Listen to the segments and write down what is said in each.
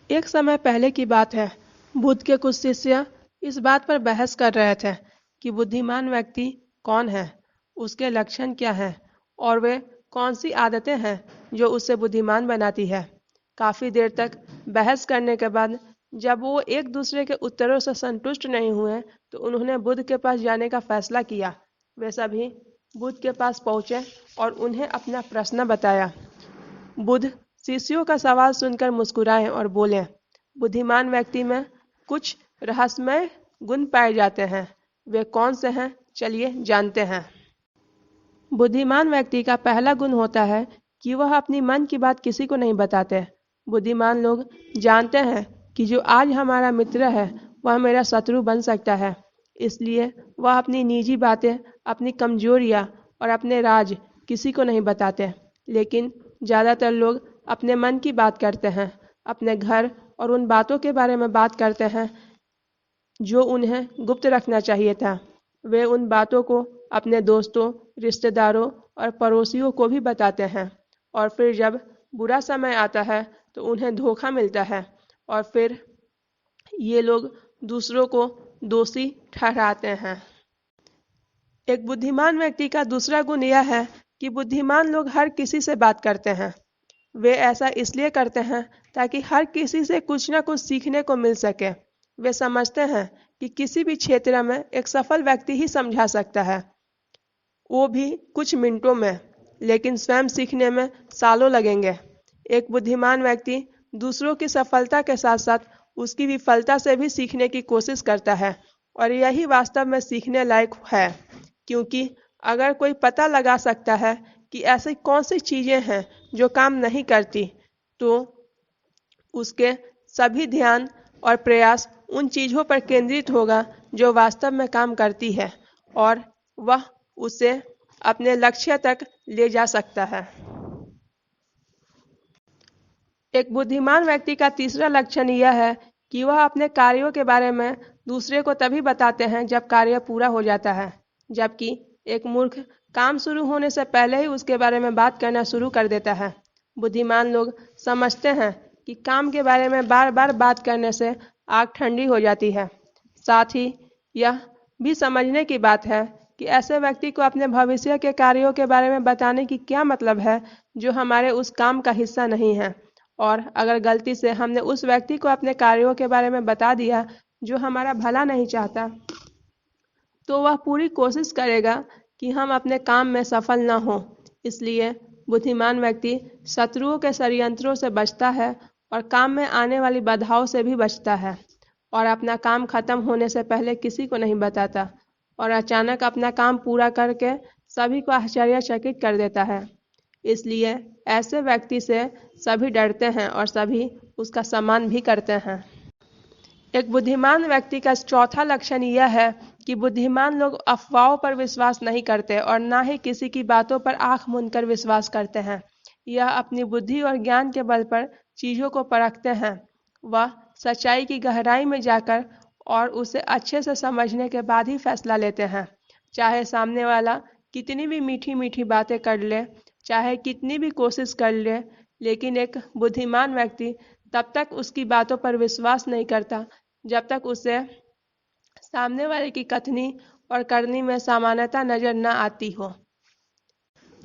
एक समय पहले की बात है। बुद्ध के कुछ शिष्य इस बात पर बहस कर रहे थे कि बुद्धिमान व्यक्ति कौन है, उसके लक्षण क्या हैं और वे कौन सी आदतें हैं जो उसे बुद्धिमान बनाती है। काफी देर तक बहस करने के बाद जब वो एक दूसरे के उत्तरों से संतुष्ट नहीं हुए तो उन्होंने बुद्ध के पास जाने का फैसला किया। वे सभी बुद्ध के पास पहुंचे और उन्हें अपना प्रश्न बताया। बुद्ध शिष्यों का सवाल सुनकर मुस्कुराए और बोले, बुद्धिमान व्यक्ति में कुछ रहस्यमय गुण पाए जाते हैं। वे कौन से हैं, चलिए जानते हैं। बुद्धिमान व्यक्ति का पहला गुण होता है कि वह अपनी मन की बात किसी को नहीं बताते। बुद्धिमान लोग जानते हैं कि जो आज हमारा मित्र है वह मेरा शत्रु बन सकता है। इसलिए वह अपनी निजी बातें, अपनी कमजोरियां और अपने राज किसी को नहीं बताते। लेकिन ज़्यादातर लोग अपने मन की बात करते हैं, अपने घर और उन बातों के बारे में बात करते हैं जो उन्हें गुप्त रखना चाहिए था। वे उन बातों को अपने दोस्तों, रिश्तेदारों और पड़ोसियों को भी बताते हैं और फिर जब बुरा समय आता है तो उन्हें धोखा मिलता है और फिर ये लोग दूसरों को दोषी ठहराते हैं। एक बुद्धिमान व्यक्ति का दूसरा गुण यह है कि बुद्धिमान लोग हर किसी से बात करते हैं। वे ऐसा इसलिए करते हैं ताकि हर किसी से कुछ न कुछ सीखने को मिल सके। वे समझते हैं कि किसी भी क्षेत्र में एक सफल व्यक्ति ही समझा सकता है, वो भी कुछ मिनटों में, लेकिन स्वयं सीखने में सालों लगेंगे। एक बुद्धिमान व्यक्ति दूसरों की सफलता के साथ साथ उसकी विफलता से भी सीखने की कोशिश करता है और यही वास्तव में सीखने लायक है, क्योंकि अगर कोई पता लगा सकता है कि ऐसी कौन सी चीजें हैं जो काम नहीं करती, तो उसके सभी ध्यान और प्रयास उन चीजों पर केंद्रित होगा जो वास्तव में काम करती है और वह उसे अपने लक्ष्य तक ले जा सकता है। एक बुद्धिमान व्यक्ति का तीसरा लक्षण यह है कि वह अपने कार्यों के बारे में दूसरे को तभी बताते हैं जब कार्य पूरा हो जाता है, जबकि एक मूर्ख काम शुरू होने से पहले ही उसके बारे में बात करना शुरू कर देता है। बुद्धिमान लोग समझते हैं कि काम के बारे में बार बार बात करने से आग ठंडी हो जाती है। साथ ही यह भी समझने की बात है कि ऐसे व्यक्ति को अपने भविष्य के कार्यों के बारे में बताने की क्या मतलब है जो हमारे उस काम का हिस्सा नहीं है। और अगर गलती से हमने उस व्यक्ति को अपने कार्यों के बारे में बता दिया जो हमारा भला नहीं चाहता, तो वह पूरी कोशिश करेगा कि हम अपने काम में सफल न हों। इसलिए बुद्धिमान व्यक्ति शत्रुओं के षड्यंत्रों से बचता है और काम में आने वाली बाधाओं से भी बचता है और अपना काम खत्म होने से पहले किसी को नहीं बताता और अचानक अपना काम पूरा करके सभी को आश्चर्यचकित कर देता है। इसलिए ऐसे व्यक्ति से सभी डरते हैं और सभी उसका सम्मान भी करते हैं। एक बुद्धिमान व्यक्ति का चौथा लक्षण यह है कि बुद्धिमान लोग अफवाहों पर विश्वास नहीं करते और न ही किसी की बातों पर आंख मूंदकर विश्वास करते हैं। यह अपनी बुद्धि और ज्ञान के बल पर चीजों को परखते हैं। वह सच्चाई की गहराई में जाकर और उसे अच्छे से समझने के बाद ही फैसला लेते हैं। चाहे सामने वाला कितनी भी मीठी मीठी बातें कर ले, चाहे कितनी भी कोशिश कर ले, लेकिन एक बुद्धिमान व्यक्ति तब तक उसकी बातों पर विश्वास नहीं करता जब तक उसे सामने वाले की कथनी और करनी में समानता नजर न आती हो।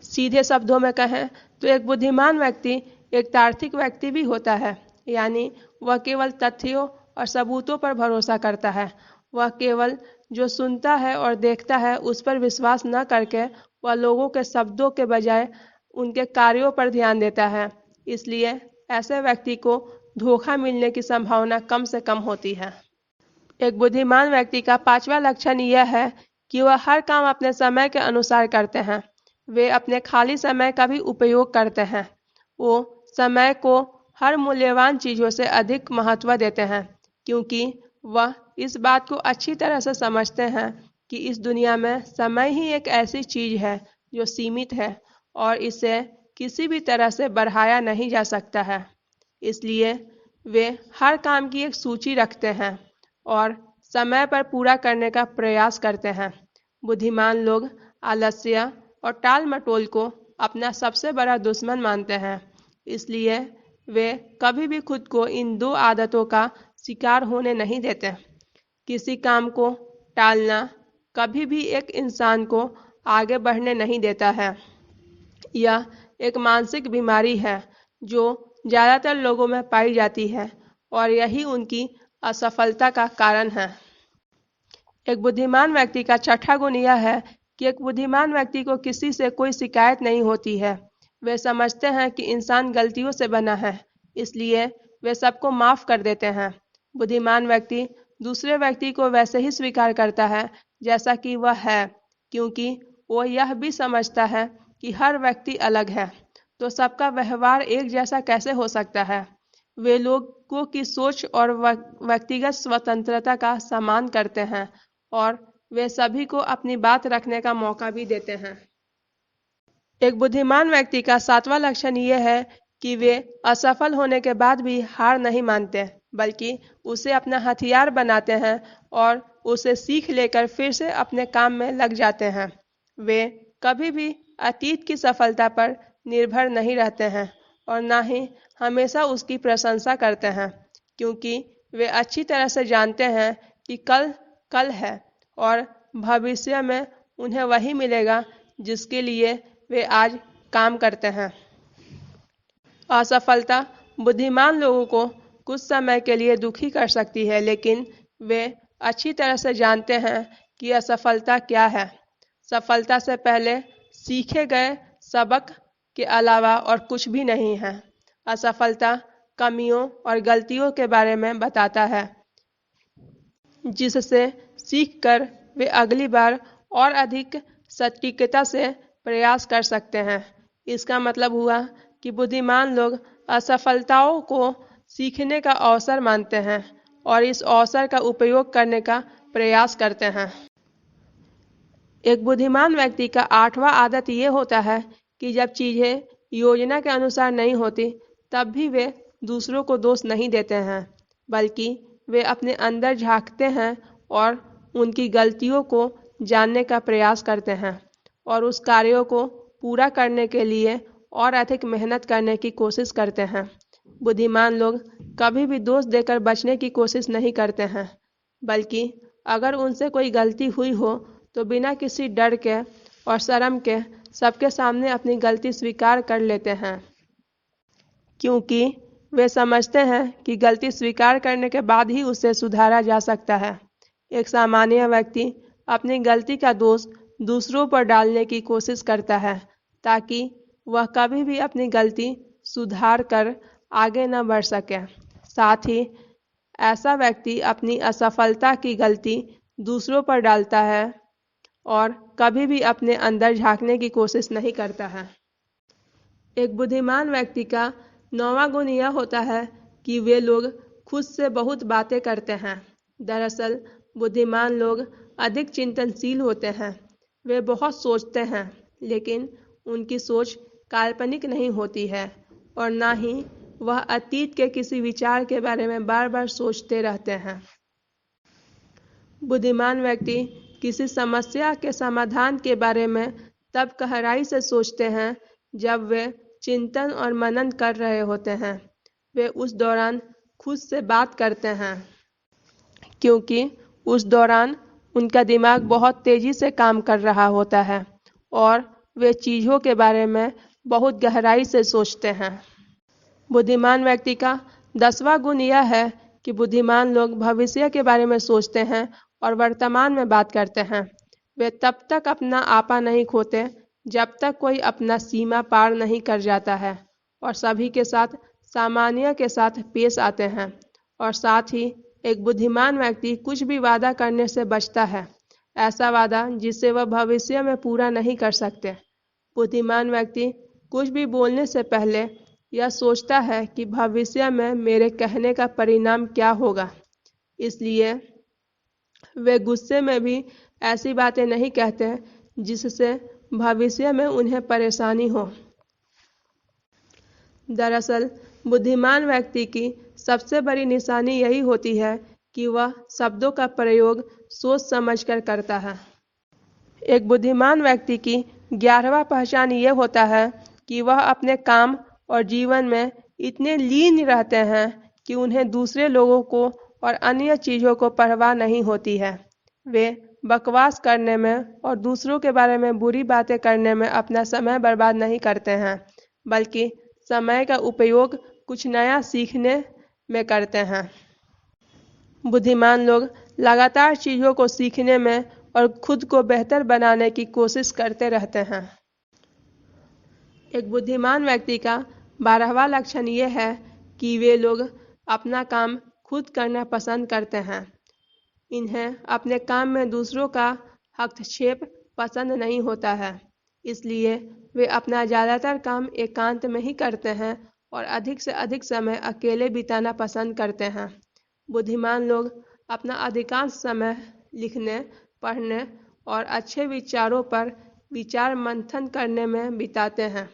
सीधे शब्दों में कहें तो एक बुद्धिमान व्यक्ति एक तार्किक व्यक्ति भी होता है, यानी वह केवल तथ्यों और सबूतों पर भरोसा करता है। वह केवल जो सुनता है और देखता है उस पर विश्वास न करके वह लोगों के शब्दों के बजाय उनके कार्यों पर ध्यान देता है। इसलिए ऐसे व्यक्ति को धोखा मिलने की संभावना कम से कम होती है। एक बुद्धिमान व्यक्ति का पांचवा लक्षण यह है कि वह हर काम अपने समय के अनुसार करते हैं। वे अपने खाली समय का भी उपयोग करते हैं। वो समय को हर मूल्यवान चीजों से अधिक महत्व देते हैं, क्योंकि वह इस बात को अच्छी तरह से समझते हैं कि इस दुनिया में समय ही एक ऐसी चीज है जो सीमित है और इसे किसी भी तरह से बढ़ाया नहीं जा सकता है। इसलिए वे हर काम की एक सूची रखते हैं और समय पर पूरा करने का प्रयास करते हैं। बुद्धिमान लोग आलस्य और टाल मटोल को अपना सबसे बड़ा दुश्मन मानते हैं। इसलिए वे कभी भी खुद को इन दो आदतों का शिकार होने नहीं देते। किसी काम को टालना कभी भी एक इंसान को आगे बढ़ने नहीं देता है। यह एक मानसिक बीमारी है जो ज़्यादातर लोगों में पाई जाती है और यही उनकी असफलता का कारण है। एक बुद्धिमान व्यक्ति का छठा गुण यह है कि एक बुद्धिमान व्यक्ति को किसी से कोई शिकायत नहीं होती है। वे समझते हैं कि इंसान गलतियों से बना है, इसलिए वे सबको माफ कर देते हैं। बुद्धिमान व्यक्ति दूसरे व्यक्ति को वैसे ही स्वीकार करता है जैसा कि वह है, क्योंकि वो यह भी समझता है कि हर व्यक्ति अलग है, तो सबका व्यवहार एक जैसा कैसे हो सकता है। वे लोगों की सोच और व्यक्तिगत स्वतंत्रता का सम्मान करते हैं और वे सभी को अपनी बात रखने का मौका भी देते हैं। एक बुद्धिमान व्यक्ति का सातवां लक्षण यह है कि वे असफल होने के बाद भी हार नहीं मानते, बल्कि उसे अपना हथियार बनाते हैं और उसे सीख लेकर फिर से अपने काम में लग जाते हैं। वे कभी भी अतीत की सफलता पर निर्भर नहीं रहते हैं और न ही हमेशा उसकी प्रशंसा करते हैं, क्योंकि वे अच्छी तरह से जानते हैं कि कल कल है और भविष्य में उन्हें वही मिलेगा जिसके लिए वे आज काम करते हैं। असफलता बुद्धिमान लोगों को कुछ समय के लिए दुखी कर सकती है, लेकिन वे अच्छी तरह से जानते हैं कि असफलता क्या है। सफलता से पहले सीखे गए सबक के अलावा और कुछ भी नहीं है। असफलता कमियों और गलतियों के बारे में बताता है, जिससे सीखकर वे अगली बार और अधिक सटीकता से प्रयास कर सकते हैं। इसका मतलब हुआ कि बुद्धिमान लोग असफलताओं को सीखने का अवसर मानते हैं और इस अवसर का उपयोग करने का प्रयास करते हैं। एक बुद्धिमान व्यक्ति का आठवां आदत ये होता है कि जब चीजें योजना के अनुसार नहीं होती, तब भी वे दूसरों को दोष नहीं देते हैं, बल्कि वे अपने अंदर झांकते हैं और उनकी गलतियों को जानने का प्रयास करते हैं और उस कार्यों को पूरा करने के लिए और अधिक मेहनत करने की कोशिश करते हैं। बुद्धिमान लोग कभी भी दोष देकर बचने की कोशिश नहीं करते हैं, बल्कि अगर उनसे कोई गलती हुई हो तो बिना किसी डर के और शर्म के सबके सामने अपनी गलती स्वीकार कर लेते हैं, क्योंकि वे समझते हैं कि गलती स्वीकार करने के बाद ही उसे सुधारा जा सकता है। एक सामान्य व्यक्ति अपनी गलती का दोष दूसरों पर डालने की कोशिश करता है ताकि वह कभी भी अपनी गलती सुधार कर आगे न बढ़ सके। साथ ही ऐसा व्यक्ति अपनी असफलता की गलती दूसरों पर डालता है और कभी भी अपने अंदर झांकने की कोशिश नहीं करता है। एक बुद्धिमान व्यक्ति का नौवां गुण यह होता है कि वे लोग खुद से बहुत बातें करते हैं। दरअसल बुद्धिमान लोग अधिक चिंतनशील होते हैं। वे बहुत सोचते हैं, लेकिन उनकी सोच काल्पनिक नहीं होती है और न ही वह अतीत के किसी विचार के बारे में बार बार सोचते रहते हैं। बुद्धिमान व्यक्ति किसी समस्या के समाधान के बारे में तब गहराई से सोचते हैं जब वे चिंतन और मनन कर रहे होते हैं। वे उस दौरान खुद से बात करते हैं, क्योंकि उस दौरान उनका दिमाग बहुत तेजी से काम कर रहा होता है और वे चीज़ों के बारे में बहुत गहराई से सोचते हैं। बुद्धिमान व्यक्ति का 10वां गुण यह है कि बुद्धिमान लोग भविष्य के बारे में सोचते हैं और वर्तमान में बात करते हैं। वे तब तक अपना आपा नहीं खोते जब तक कोई अपना सीमा पार नहीं कर जाता है और सभी के साथ सामान्य के साथ पेश आते हैं। और साथ ही एक बुद्धिमान व्यक्ति कुछ भी वादा करने से बचता है, ऐसा वादा जिसे वह भविष्य में पूरा नहीं कर सकते। बुद्धिमान व्यक्ति कुछ भी बोलने से पहले यह सोचता है कि भविष्य में मेरे कहने का परिणाम क्या होगा, इसलिए वे गुस्से में भी ऐसी बातें नहीं कहते जिससे भविष्य में उन्हें परेशानी हो। दरअसल बुद्धिमान व्यक्ति की सबसे बड़ी निशानी यही होती है कि वह शब्दों का प्रयोग सोच समझकर करता है। एक बुद्धिमान व्यक्ति की 11वां पहचान ये होता है कि वह अपने काम और जीवन में इतने लीन रहते हैं कि उन्हें दूसरे लोगों को और अन्य चीज़ों को परवाह नहीं होती है। वे बकवास करने में और दूसरों के बारे में बुरी बातें करने में अपना समय बर्बाद नहीं करते हैं, बल्कि समय का उपयोग कुछ नया सीखने में करते हैं। बुद्धिमान लोग लगातार चीज़ों को सीखने में और खुद को बेहतर बनाने की कोशिश करते रहते हैं। एक बुद्धिमान व्यक्ति का 12वां लक्षण यह है कि वे लोग अपना काम खुद करना पसंद करते हैं। इन्हें अपने काम में दूसरों का हस्तक्षेप पसंद नहीं होता है, इसलिए वे अपना ज़्यादातर काम एकांत में ही करते हैं और अधिक से अधिक समय अकेले बिताना पसंद करते हैं। बुद्धिमान लोग अपना अधिकांश समय लिखने, पढ़ने और अच्छे विचारों पर विचार मंथन करने में बिताते हैं,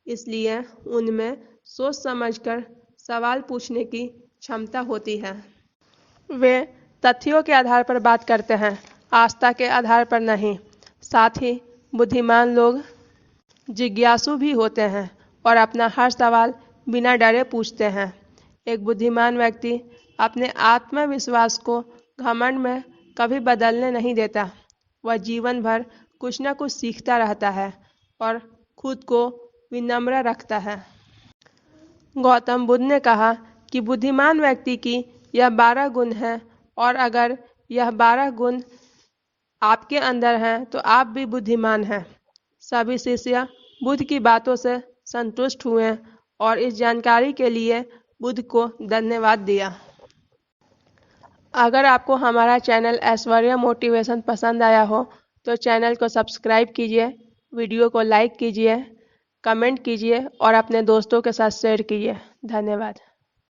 इसलिए उनमें सोच समझकर सवाल पूछने की क्षमता होती है। वे तथ्यों के आधार पर बात करते हैं, आस्था के आधार पर नहीं। साथ ही बुद्धिमान लोग जिज्ञासु भी होते हैं और अपना हर सवाल बिना डरे पूछते हैं। एक बुद्धिमान व्यक्ति अपने आत्मविश्वास को घमंड में कभी बदलने नहीं देता। वह जीवन भर कुछ न कुछ सीखता रहता है और खुद को विनम्र रखता है। गौतम बुद्ध ने कहा कि बुद्धिमान व्यक्ति की यह 12 गुण हैं और अगर यह 12 गुण आपके अंदर हैं तो आप भी बुद्धिमान हैं। सभी शिष्य बुद्ध की बातों से संतुष्ट हुए और इस जानकारी के लिए बुद्ध को धन्यवाद दिया। अगर आपको हमारा चैनल ऐश्वर्या मोटिवेशन पसंद आया हो तो चैनल को सब्सक्राइब कीजिए, वीडियो को लाइक कीजिए, कमेंट कीजिए और अपने दोस्तों के साथ शेयर कीजिए। धन्यवाद।